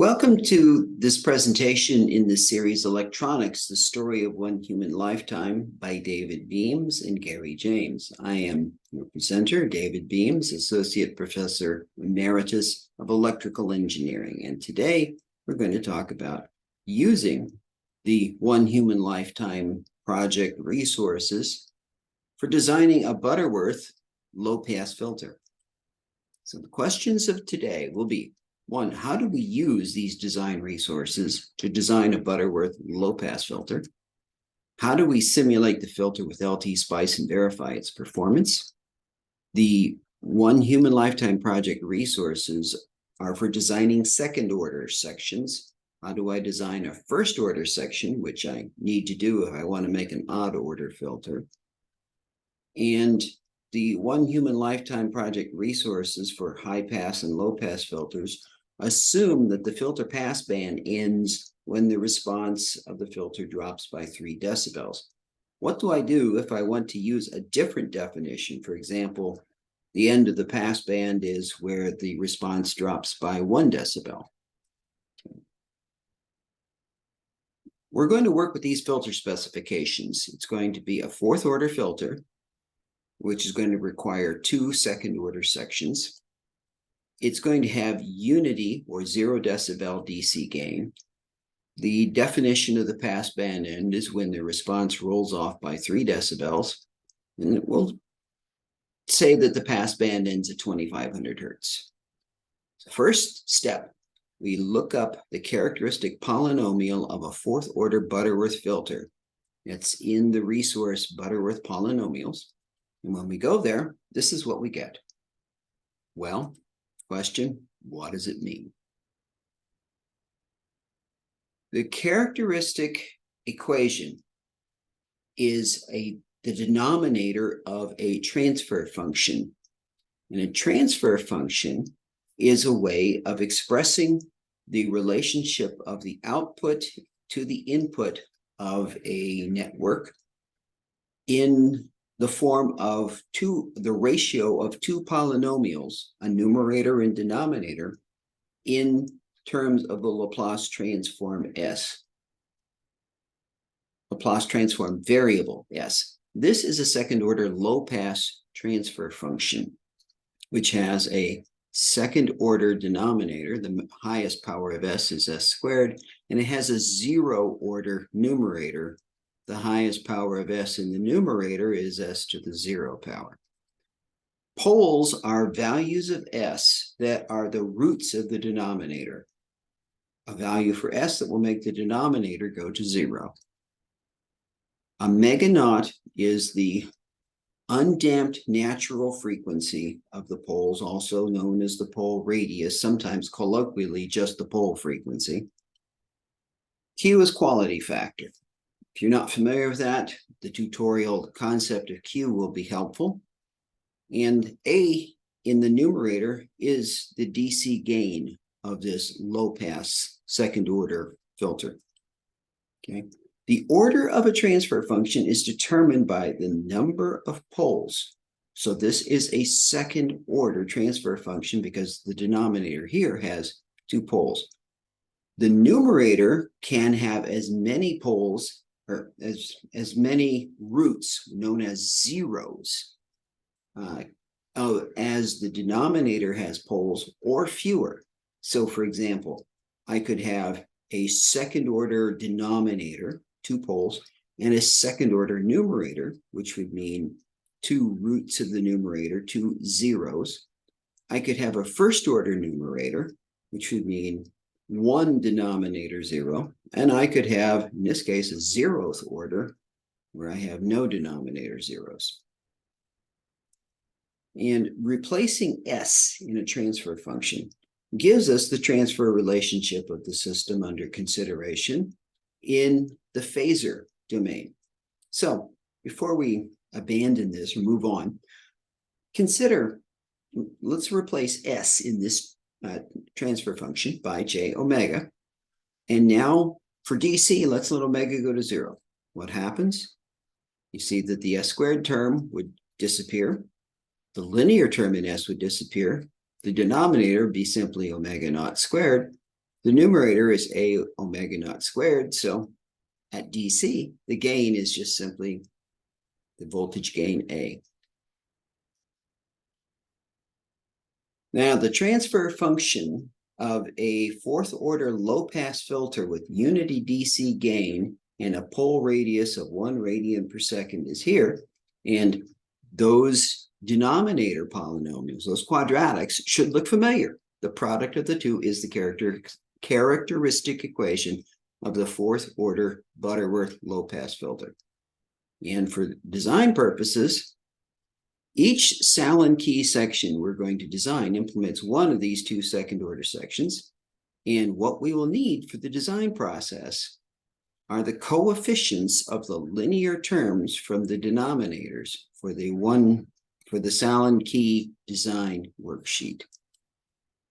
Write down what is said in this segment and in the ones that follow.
Welcome to this presentation in the series Electronics, the Story of One Human Lifetime by David Beams and Gary James. I am your presenter, David Beams, Associate Professor Emeritus of Electrical Engineering. And today we're going to talk about using the One Human Lifetime Project resources for designing a Butterworth low-pass filter. So the questions of today will be, one, how do we use these design resources to design a Butterworth low-pass filter? How do we simulate the filter with LTSpice and verify its performance? The One Human Lifetime Project resources are for designing second-order sections. How do I design a first-order section, which I need to do if I want to make an odd-order filter? And the One Human Lifetime Project resources for high-pass and low-pass filters assume that the filter passband ends when the response of the filter drops by 3 decibels. What do I do if I want to use a different definition? For example, the end of the passband is where the response drops by 1 decibel. We're going to work with these filter specifications. It's going to be a 4th-order filter, which is going to require 2 second-order sections. It's going to have unity or 0 decibel DC gain. The definition of the passband end is when the response rolls off by 3 decibels. And we'll say that the passband ends at 2500 hertz. So first step, we look up the characteristic polynomial of a 4th-order Butterworth filter. It's in the resource Butterworth polynomials. And when we go there, this is what we get. Well, question, what does it mean? The characteristic equation is the denominator of a transfer function. And a transfer function is a way of expressing the relationship of the output to the input of a network in the form of the ratio of 2 polynomials, a numerator and denominator, in terms of the Laplace transform S. Laplace transform variable S. This is a second-order low-pass transfer function, which has a second-order denominator. The highest power of S is S squared, and it has a 0-order numerator. The highest power of S in the numerator is S to the 0 power. Poles are values of S that are the roots of the denominator. A value for S that will make the denominator go to 0. Omega naught is the undamped natural frequency of the poles, also known as the pole radius, sometimes colloquially just the pole frequency. Q is quality factor. If you're not familiar with that, the tutorial concept of Q will be helpful. And A in the numerator is the DC gain of this low-pass second-order filter. Okay. The order of a transfer function is determined by the number of poles. So this is a second-order transfer function because the denominator here has 2 poles. The numerator can have as many poles or as many roots, known as zeros, as the denominator has poles or fewer. So for example, I could have a second-order denominator, 2 poles, and a second-order numerator, which would mean 2 roots of the numerator, 2 zeros. I could have a first-order numerator, which would mean 1 denominator 0, and I could have, in this case, a 0th order, where I have no denominator zeros. And replacing S in a transfer function gives us the transfer relationship of the system under consideration in the phasor domain. So before we abandon this or move on, let's replace S in this transfer function by j omega. And now for DC, let's let omega go to 0. What happens? You see that the S squared term would disappear. The linear term in S would disappear. The denominator would be simply omega naught squared. The numerator is A omega naught squared. So at DC, the gain is just simply the voltage gain A. Now, the transfer function of a fourth order low pass filter with unity DC gain and a pole radius of 1 radian per second is here. And those denominator polynomials, those quadratics, should look familiar. The product of the two is the characteristic equation of the fourth order Butterworth low pass filter. And for design purposes, each Sallen key section we're going to design implements one of these two second order sections. And what we will need for the design process are the coefficients of the linear terms from the denominators for the Sallen key design worksheet.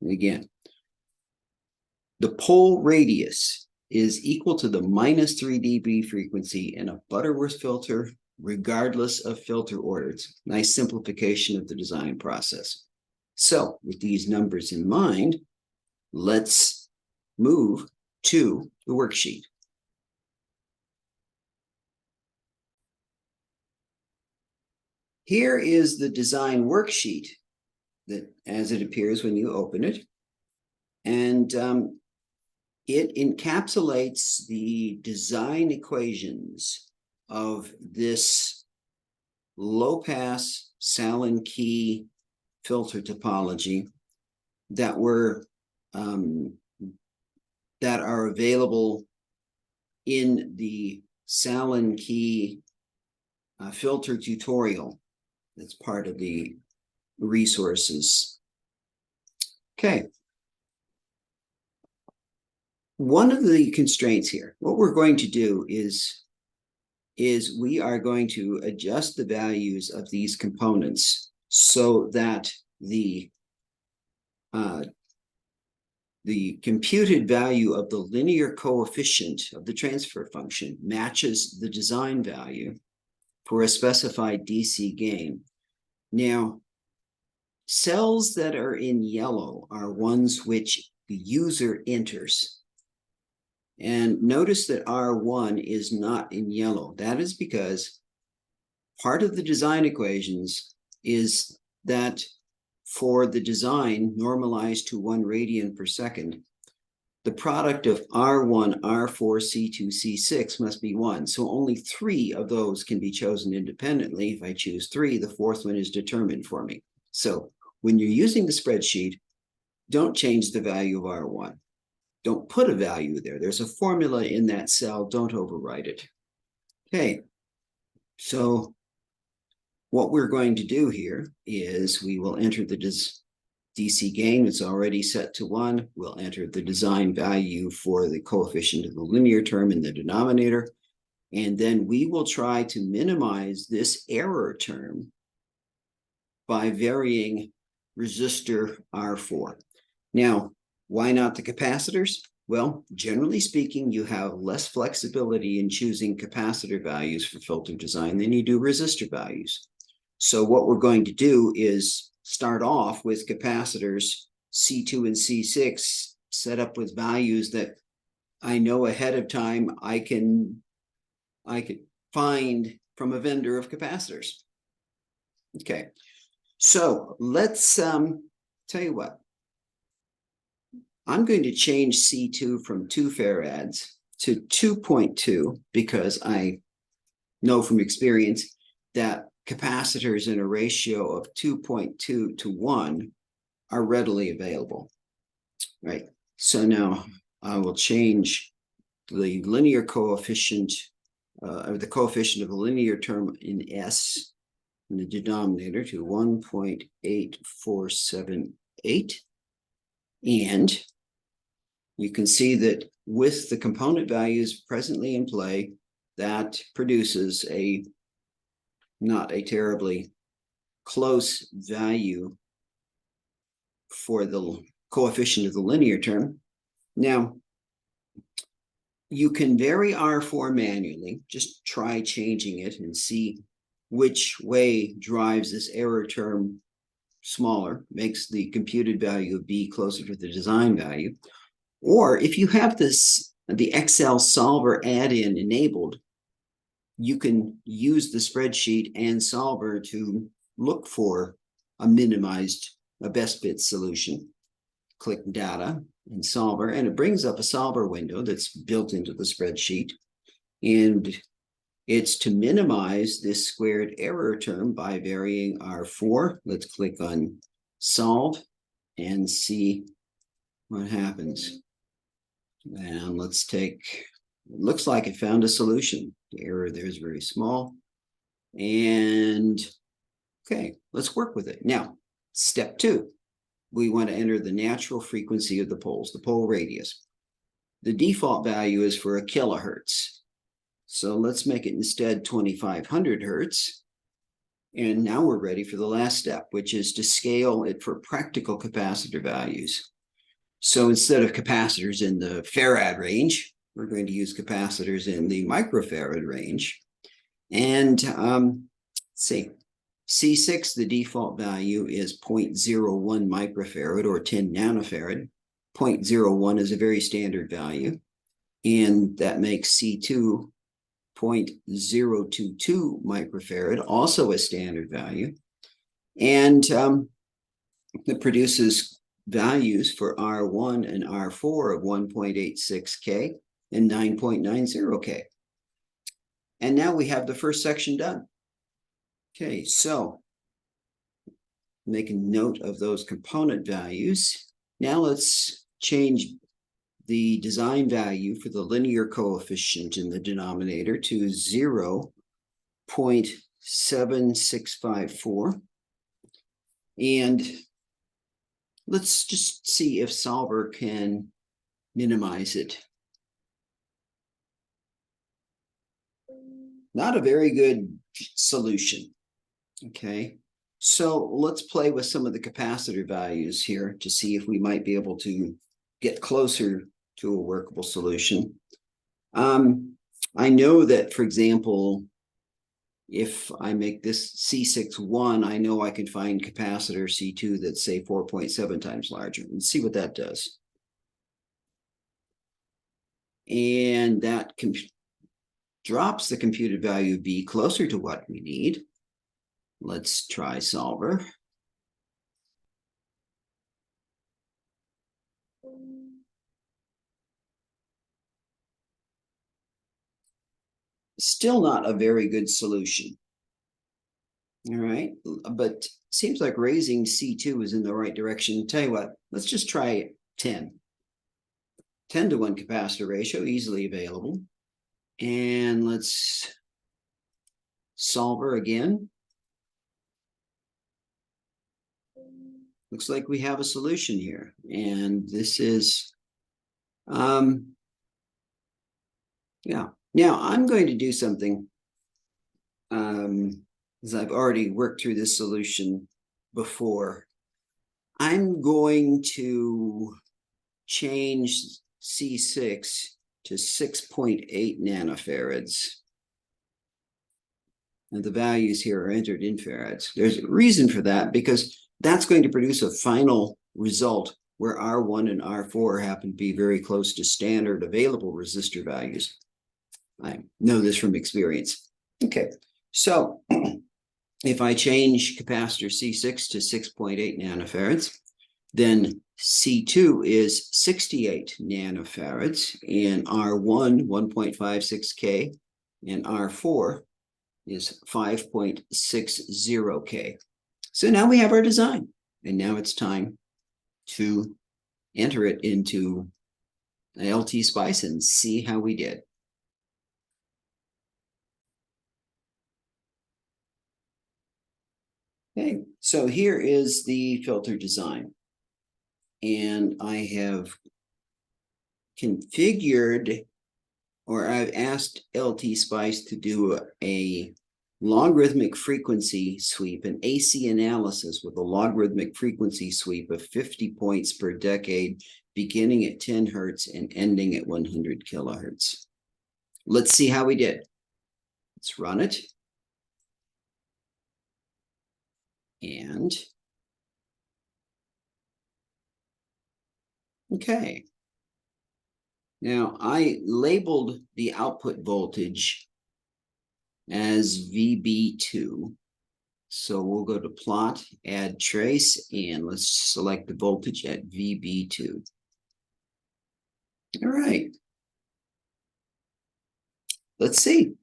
And again, the pole radius is equal to the minus 3 dB frequency in a Butterworth filter, regardless of filter order. It's a nice simplification of the design process. So with these numbers in mind, let's move to the worksheet. Here is the design worksheet that as it appears when you open it. And it encapsulates the design equations of this low-pass Sallen key filter topology that are available in the Sallen key filter tutorial. That's part of the resources. Okay. One of the constraints here, what we're going to do is we are going to adjust the values of these components so that the computed value of the linear coefficient of the transfer function matches the design value for a specified DC gain. Now, cells that are in yellow are ones which the user enters. And notice that R1 is not in yellow. That is because part of the design equations is that for the design normalized to 1 radian per second, the product of R1, R4, C2, C6 must be 1. So only 3 of those can be chosen independently. If I choose 3, the fourth one is determined for me. So when you're using the spreadsheet, don't change the value of R1. Don't put a value there. There's a formula in that cell. Don't overwrite it. Okay, so what we're going to do here is we will enter the DC gain. It's already set to 1. We'll enter the design value for the coefficient of the linear term in the denominator. And then we will try to minimize this error term by varying resistor R4. Now, why not the capacitors? Well, generally speaking, you have less flexibility in choosing capacitor values for filter design than you do resistor values. So what we're going to do is start off with capacitors C2 and C6 set up with values that I know ahead of time I could find from a vendor of capacitors. Okay, so let's tell you what. I'm going to change C2 from 2 farads to 2.2 because I know from experience that capacitors in a ratio of 2.2 to 1 are readily available, right? So now I will change the linear coefficient, or the coefficient of the linear term in S in the denominator to 1.8478. And you can see that with the component values presently in play, that produces not a terribly close value for the coefficient of the linear term. Now, you can vary R4 manually. Just try changing it and see which way drives this error term smaller, makes the computed value of B closer to the design value. Or if you have the Excel solver add-in enabled, you can use the spreadsheet and solver to look for a best fit solution. Click data and solver, and it brings up a solver window that's built into the spreadsheet. And it's to minimize this squared error term by varying R4. Let's click on solve and see what happens. And let's take, it looks like it found a solution. The error there is very small. And okay, let's work with it. Now, step 2, we want to enter the natural frequency of the poles, the pole radius. The default value is for a kilohertz. So let's make it instead 2500 hertz. And now we're ready for the last step, which is to scale it for practical capacitor values. So instead of capacitors in the farad range, we're going to use capacitors in the microfarad range. And let's see, C6, the default value is 0.01 microfarad or 10 nanofarad. 0.01 is a very standard value. And that makes C2 0.022 microfarad, also a standard value. And it produces values for R1 and R4 of 1.86K and 9.90K. And now we have the first section done. Okay, so make a note of those component values. Now let's change the design value for the linear coefficient in the denominator to 0.7654. And let's just see if solver can minimize it. Not a very good solution. Okay, so let's play with some of the capacitor values here to see if we might be able to get closer to a workable solution. I know that, for example, if I make this C6-1, I know I can find capacitor C2 that's, say, 4.7 times larger, and see what that does. And that drops the computed value B closer to what we need. Let's try solver. Still not a very good solution. All right, but seems like raising C2 is in the right direction. Tell you what, let's just try 10. 10 to 1 capacitor ratio, easily available. And let's solver again. Looks like we have a solution here. And this is, yeah. Now I'm going to do something, as I've already worked through this solution before. I'm going to change C6 to 6.8 nanofarads. And the values here are entered in farads. There's a reason for that, because that's going to produce a final result where R1 and R4 happen to be very close to standard available resistor values. I know this from experience. Okay, so if I change capacitor C6 to 6.8 nanofarads, then C2 is 68 nanofarads, and R1, 1.56K, and R4 is 5.60K. So now we have our design, and now it's time to enter it into LTSpice and see how we did. Okay, so here is the filter design. And I have configured, or I've asked LTSpice to do a logarithmic frequency sweep, an AC analysis with a logarithmic frequency sweep of 50 points per decade, beginning at 10 hertz and ending at 100 kilohertz. Let's see how we did. Let's run it. And okay, Now, I labeled the output voltage as VB2. So we'll go to plot, add trace, and let's select the voltage at VB2. All right. Let's see.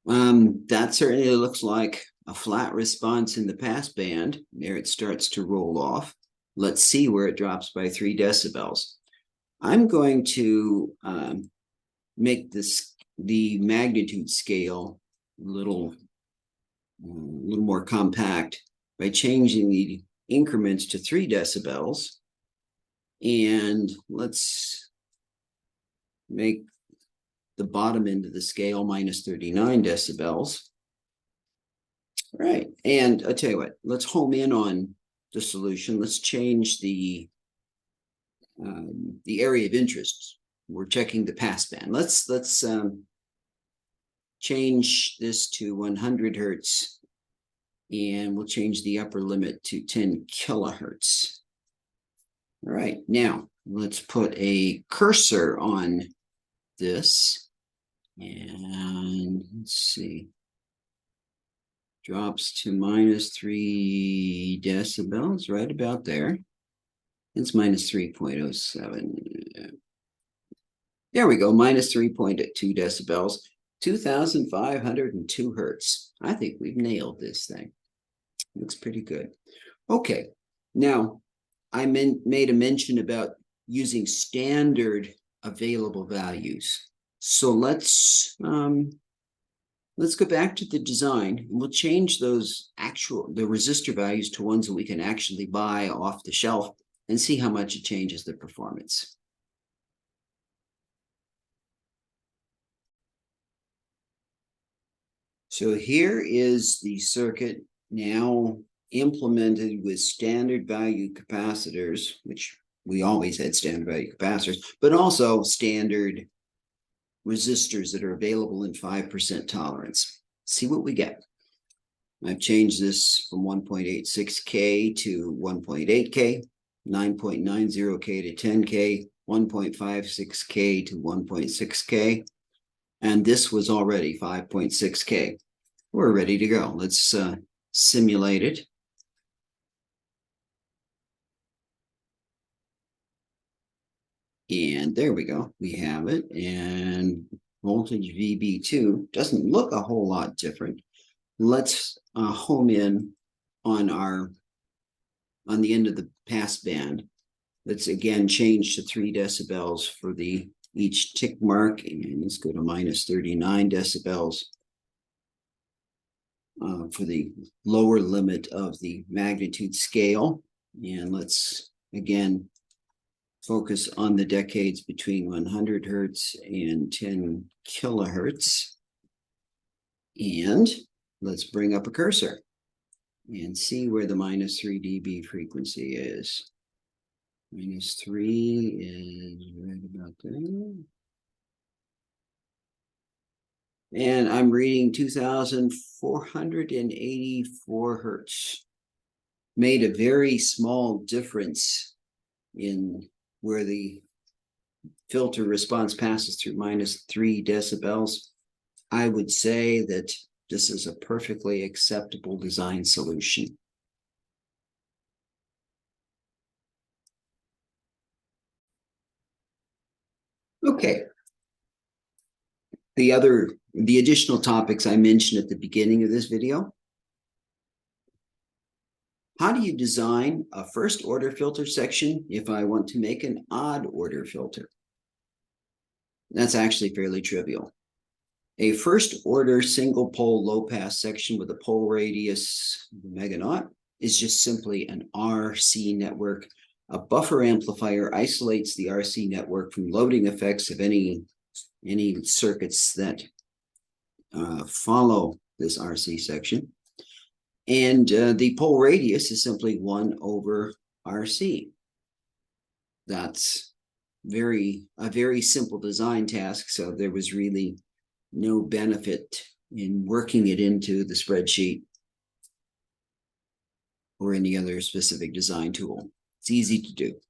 That certainly looks like a flat response in the passband. There it starts to roll off. Let's see where it drops by 3 decibels. I'm going to make the magnitude scale a little more compact by changing the increments to 3 decibels. And let's make the bottom end of the scale minus 39 decibels. All right, and I'll tell you what, let's home in on the solution. Let's change the area of interest. We're checking the passband. Let's change this to 100 hertz, and we'll change the upper limit to 10 kilohertz. All right, now let's put a cursor on this, and let's see, drops to minus 3 decibels, right about there. It's minus 3.07. There we go, minus 3.2 decibels, 2,502 hertz. I think we've nailed this thing. Looks pretty good. Okay, now I made a mention about using standard available values. So let's go back to the design, and we'll change the resistor values to ones that we can actually buy off the shelf and see how much it changes the performance. So here is the circuit now implemented with standard value capacitors, which we always had standard value capacitors, but also standard resistors that are available in 5% tolerance. See what we get. I've changed this from 1.86K to 1.8K, 9.90K to 10K, 1.56K to 1.6K, and this was already 5.6K. We're ready to go. Let's simulate it. And there we go. We have it. And voltage VB2 doesn't look a whole lot different. Let's home in on the end of the passband. Let's again change to 3 decibels for each tick mark, and let's go to minus 39 decibels for the lower limit of the magnitude scale. And let's again focus on the decades between 100 hertz and 10 kilohertz. And let's bring up a cursor and see where the minus 3 dB frequency is. Minus 3 is right about there. And I'm reading 2,484 hertz. Made a very small difference in where the filter response passes through minus 3 decibels. I would say that this is a perfectly acceptable design solution. Okay. The additional topics I mentioned at the beginning of this video. How do you design a first order filter section if I want to make an odd order filter? That's actually fairly trivial. A first order single pole low pass section with a pole radius meganaught is just simply an RC network. A buffer amplifier isolates the RC network from loading effects of any circuits that follow this RC section. And the pole radius is simply 1 over RC. That's a very simple design task, so there was really no benefit in working it into the spreadsheet or any other specific design tool. It's easy to do.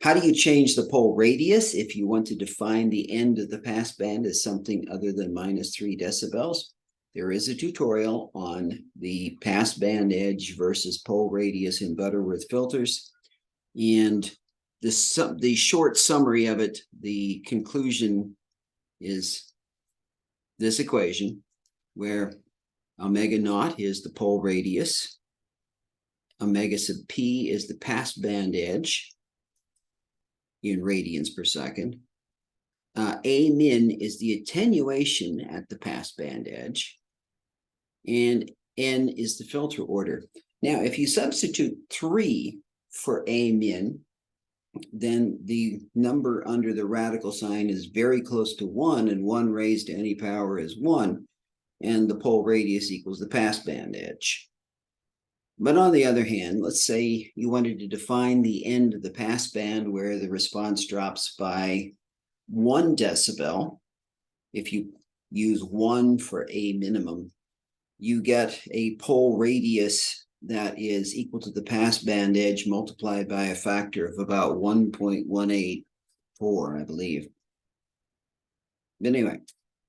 How do you change the pole radius if you want to define the end of the passband as something other than -3 decibels? There is a tutorial on the passband edge versus pole radius in Butterworth filters. And the short summary of it, the conclusion is this equation where omega naught is the pole radius, omega sub p is the passband edge in radians per second. A min is the attenuation at the passband edge, and n is the filter order. Now, if you substitute 3 for A min, then the number under the radical sign is very close to 1, and 1 raised to any power is 1, and the pole radius equals the passband edge. But on the other hand, let's say you wanted to define the end of the passband where the response drops by 1 decibel. If you use 1 for A minimum, you get a pole radius that is equal to the passband edge multiplied by a factor of about 1.184, I believe. But anyway,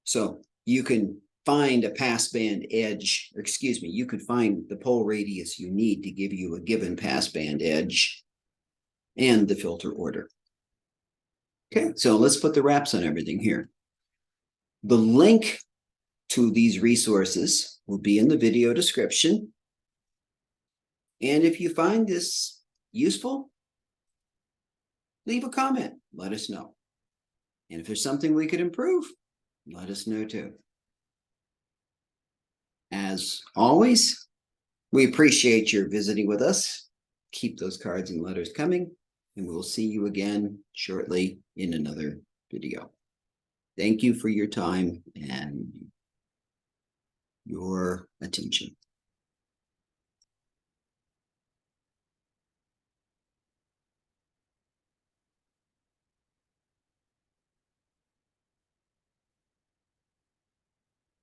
so you can find a passband edge, or excuse me, you could find the pole radius you need to give you a given passband edge and the filter order. Okay, so let's put the wraps on everything here. The link to these resources will be in the video description. And if you find this useful, leave a comment, let us know. And if there's something we could improve, let us know too. As always, we appreciate your visiting with us. Keep those cards and letters coming, and we'll see you again shortly in another video. Thank you for your time and your attention.